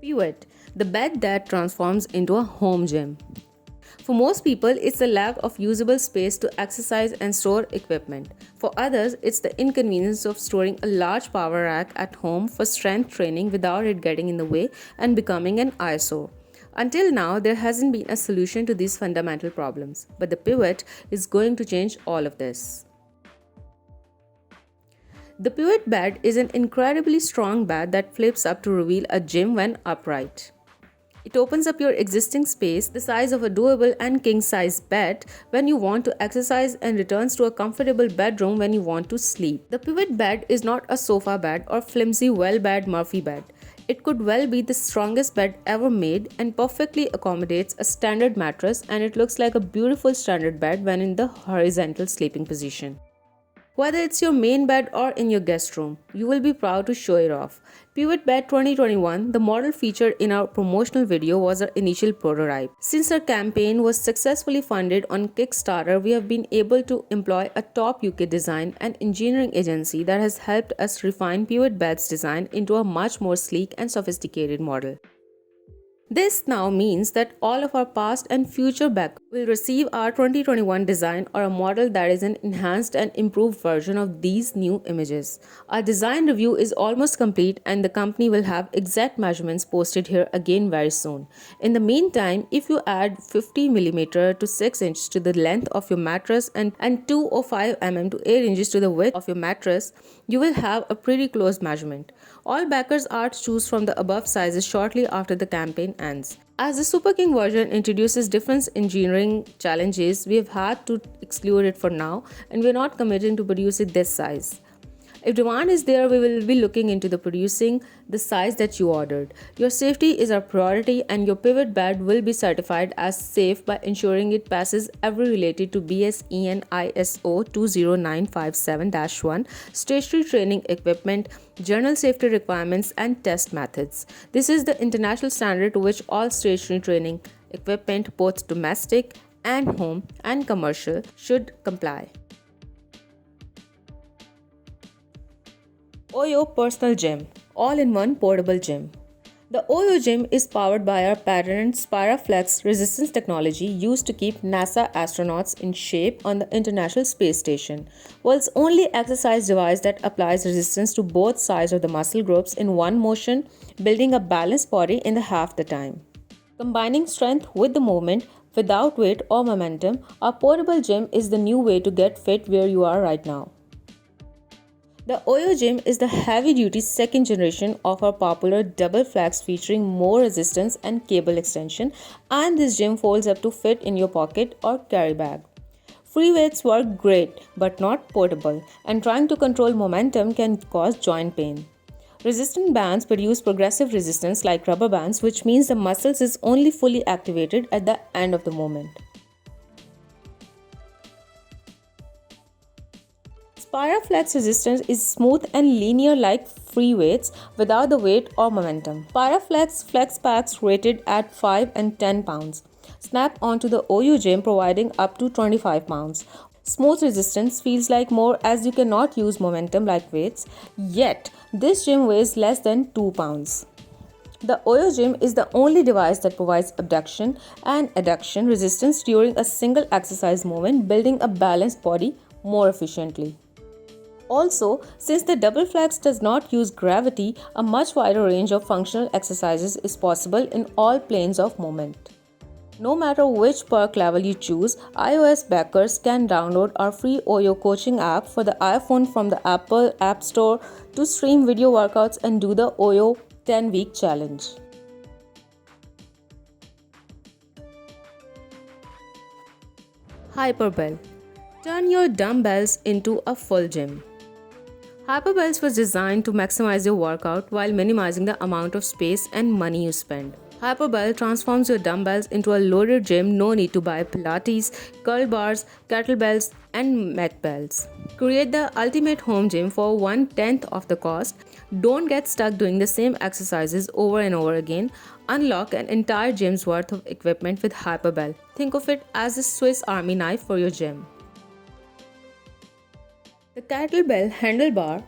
Pivot, the bed that transforms into a home gym. For most people, it's the lack of usable space to exercise and store equipment. For others, it's the inconvenience of storing a large power rack at home for strength training without it getting in the way and becoming an eyesore. Until now, there hasn't been a solution to these fundamental problems, but the pivot is going to change all of this. The pivot bed is an incredibly strong bed that flips up to reveal a gym when upright. It opens up your existing space, the size of a doable and king size bed, when you want to exercise and returns to a comfortable bedroom when you want to sleep. The pivot bed is not a sofa bed or flimsy well-bed Murphy bed. It could well be the strongest bed ever made and perfectly accommodates a standard mattress, and it looks like a beautiful standard bed when in the horizontal sleeping position. Whether it's your main bed or in your guest room, you will be proud to show it off. Pivot Bed 2021, the model featured in our promotional video, was our initial prototype. Since our campaign was successfully funded on Kickstarter, we have been able to employ a top UK design and engineering agency that has helped us refine Pivot Bed's design into a much more sleek and sophisticated model. This now means that all of our past and future back will receive our 2021 design or a model that is an enhanced and improved version of these new images. Our design review is almost complete and the company will have exact measurements posted here again very soon. In the meantime, if you add 50mm to 6 inches to the length of your mattress and 2 or 5mm to 8 inches to the width of your mattress, you will have a pretty close measurement. All backers are to choose from the above sizes shortly after the campaign ends. As the Super King version introduces different engineering challenges, we have had to exclude it for now and we are not committing to produce it this size. If demand is there, we will be looking into the producing the size that you ordered. Your safety is our priority and your pivot bed will be certified as safe by ensuring it passes every related to BSEN ISO 20957-1 stationary training equipment, journal safety requirements and test methods. This is the international standard to which all stationary training equipment, both domestic and home and commercial, should comply. OYO Personal Gym, all-in-one portable gym. The OYO gym is powered by our patented Spiraflex resistance technology used to keep NASA astronauts in shape on the International Space Station. World's only exercise device that applies resistance to both sides of the muscle groups in one motion, building a balanced body in the half the time. Combining strength with the movement without weight or momentum, our portable gym is the new way to get fit where you are right now. The OYO Gym is the heavy-duty second generation of our popular double flex featuring more resistance and cable extension, and this gym folds up to fit in your pocket or carry bag. Free weights work great but not portable, and trying to control momentum can cause joint pain. Resistant bands produce progressive resistance like rubber bands, which means the muscles is only fully activated at the end of the movement. Spiraflex resistance is smooth and linear like free weights without the weight or momentum. Spiraflex flex packs rated at 5 and 10 pounds snap onto the OYO gym providing up to 25 pounds. Smooth resistance feels like more as you cannot use momentum like weights, yet this gym weighs less than 2 pounds. The OYO gym is the only device that provides abduction and adduction resistance during a single exercise movement, building a balanced body more efficiently. Also, since the double flex does not use gravity, a much wider range of functional exercises is possible in all planes of movement. No matter which perk level you choose, iOS backers can download our free OYO coaching app for the iPhone from the Apple App Store to stream video workouts and do the OYO 10-week challenge. Hyperbell. Turn your dumbbells into a full gym. Hyperbells was designed to maximize your workout while minimizing the amount of space and money you spend. Hyperbell transforms your dumbbells into a loaded gym, no need to buy Pilates, curl bars, kettlebells, and mech bells. Create the ultimate home gym for 1/10 of the cost. Don't get stuck doing the same exercises over and over again. Unlock an entire gym's worth of equipment with Hyperbell. Think of it as a Swiss Army knife for your gym. The kettlebell handlebar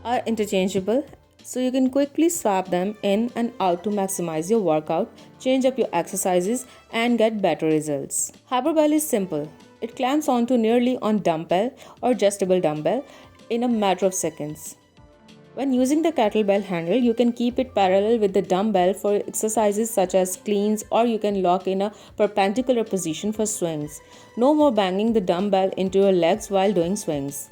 are interchangeable so you can quickly swap them in and out to maximize your workout, change up your exercises, and get better results. Hyperbell is simple. It clamps onto nearly on dumbbell or adjustable dumbbell in a matter of seconds. When using the kettlebell handle, you can keep it parallel with the dumbbell for exercises such as cleans, or you can lock in a perpendicular position for swings. No more banging the dumbbell into your legs while doing swings.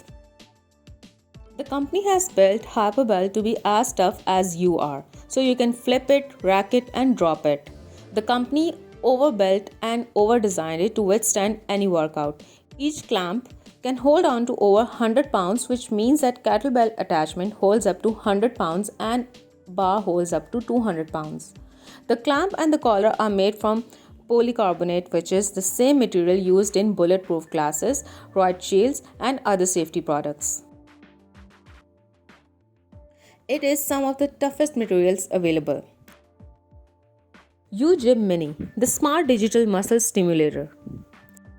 The company has built Hyperbell to be as tough as you are, so you can flip it, rack it, and drop it. The company overbuilt and over-designed it to withstand any workout. Each clamp can hold on to over 100 pounds, which means that kettlebell attachment holds up to 100 pounds and bar holds up to 200 pounds. The clamp and the collar are made from polycarbonate, which is the same material used in bulletproof glasses, riot shields, and other safety products. It is some of the toughest materials available. UGym Mini, the smart digital muscle stimulator.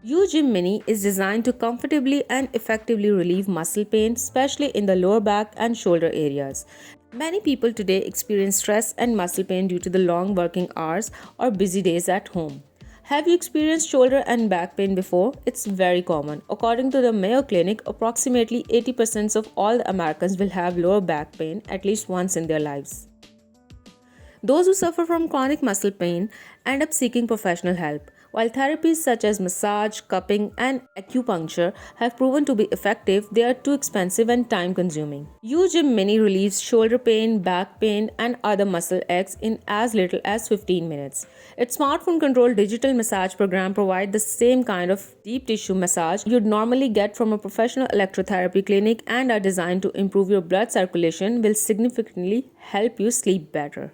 UGym Mini is designed to comfortably and effectively relieve muscle pain, especially in the lower back and shoulder areas. Many people today experience stress and muscle pain due to the long working hours or busy days at home. Have you experienced shoulder and back pain before? It's very common. According to the Mayo Clinic, approximately 80% of all the Americans will have lower back pain at least once in their lives. Those who suffer from chronic muscle pain end up seeking professional help. While therapies such as massage, cupping, and acupuncture have proven to be effective, they are too expensive and time consuming. UGym Mini relieves shoulder pain, back pain, and other muscle aches in as little as 15 minutes. Its smartphone controlled digital massage program provides the same kind of deep tissue massage you'd normally get from a professional electrotherapy clinic and are designed to improve your blood circulation, will significantly help you sleep better.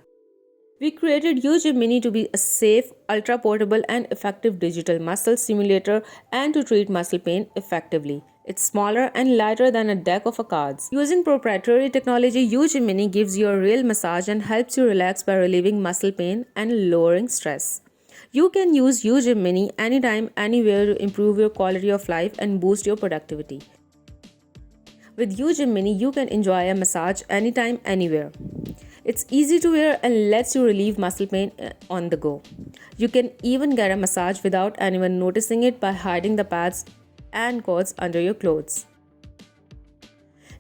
We created UGym Mini to be a safe, ultra-portable and effective digital muscle simulator and to treat muscle pain effectively. It's smaller and lighter than a deck of cards. Using proprietary technology, UGym Mini gives you a real massage and helps you relax by relieving muscle pain and lowering stress. You can use UGym Mini anytime, anywhere to improve your quality of life and boost your productivity. With UGym Mini, you can enjoy a massage anytime, anywhere. It's easy to wear and lets you relieve muscle pain on the go. You can even get a massage without anyone noticing it by hiding the pads and cords under your clothes.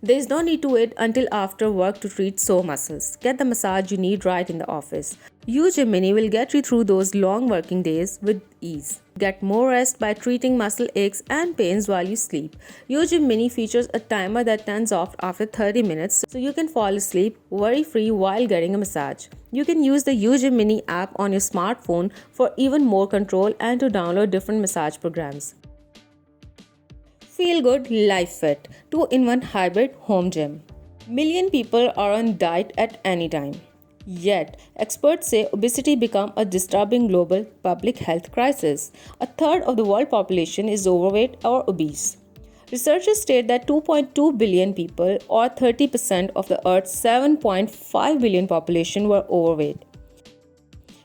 There is no need to wait until after work to treat sore muscles. Get the massage you need right in the office. UGym Mini will get you through those long working days with ease. Get more rest by treating muscle aches and pains while you sleep. UGym Mini features a timer that turns off after 30 minutes so you can fall asleep worry-free while getting a massage. You can use the UGym Mini app on your smartphone for even more control and to download different massage programs. Feel Good Life Fit 2-in-1 Hybrid Home Gym. Million people are on diet at any time. Yet, experts say obesity become a disturbing global public health crisis. A third of the world population is overweight or obese. Researchers state that 2.2 billion people, or 30% of the Earth's 7.5 billion population, were overweight.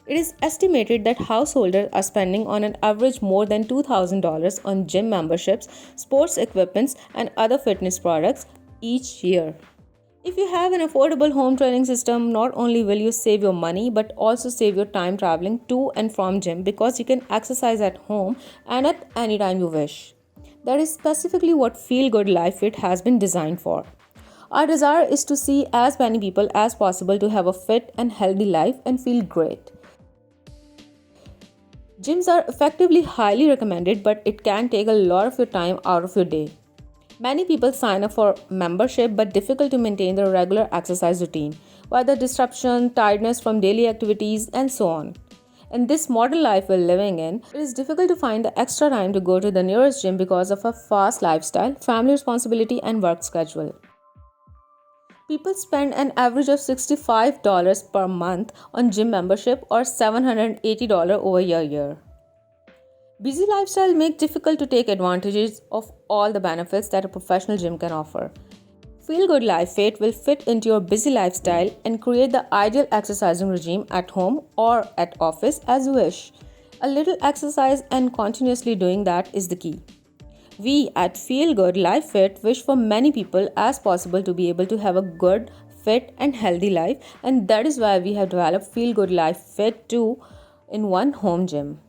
It is estimated that householders are spending on an average more than $2,000 on gym memberships, sports equipments, and other fitness products each year. If you have an affordable home training system, not only will you save your money but also save your time traveling to and from gym because you can exercise at home and at any time you wish. That is specifically what Feel Good Life Fit has been designed for. Our desire is to see as many people as possible to have a fit and healthy life and feel great. Gyms are effectively highly recommended, but it can take a lot of your time out of your day. Many people sign up for membership but difficult to maintain their regular exercise routine, whether disruption, tiredness from daily activities, and so on. In this modern life we're living in, it is difficult to find the extra time to go to the nearest gym because of a fast lifestyle, family responsibility, and work schedule. People spend an average of $65 per month on gym membership or $780 over a year. Busy lifestyle make it difficult to take advantages of all the benefits that a professional gym can offer. Feel Good Life Fit will fit into your busy lifestyle and create the ideal exercising regime at home or at office as you wish. A little exercise and continuously doing that is the key. We at Feel Good Life Fit wish for many people as possible to be able to have a good, fit, and healthy life, and that is why we have developed Feel Good Life Fit 2 in one home gym.